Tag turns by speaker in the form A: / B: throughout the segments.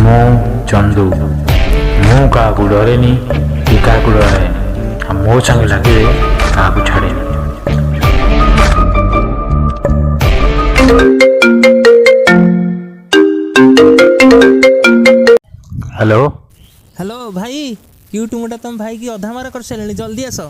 A: मो चंदू मु क्या डरेनी कि क्या डरे मो संग लगे क्या छाड़े। हेलो
B: हेलो भाई क्यूट मुटा तुम भाई की अधा मारा कर सारे जल्दी आस।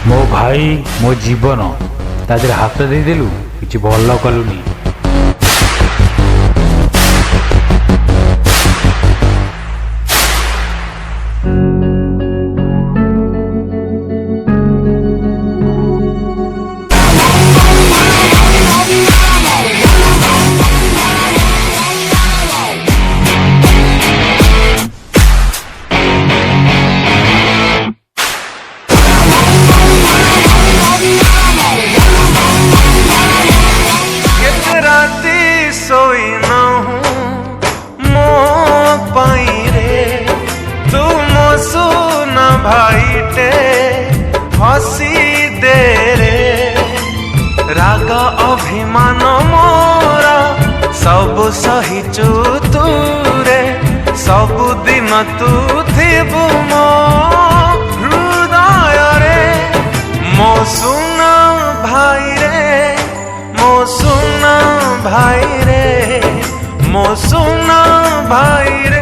A: मो भाई मो जीवन तादेह हाथ देदेलु कि भल कलुनी।
C: सोई न हूँ मो पाई रे तुम सुन भाई टे हसी दे रे राग अभिमान मोरा सब सहिचु तू रे सबु दिन तू थिबु मो हृदय रे मो सुन भाई रे मो सुन भाई रे मो सुन भाई रे।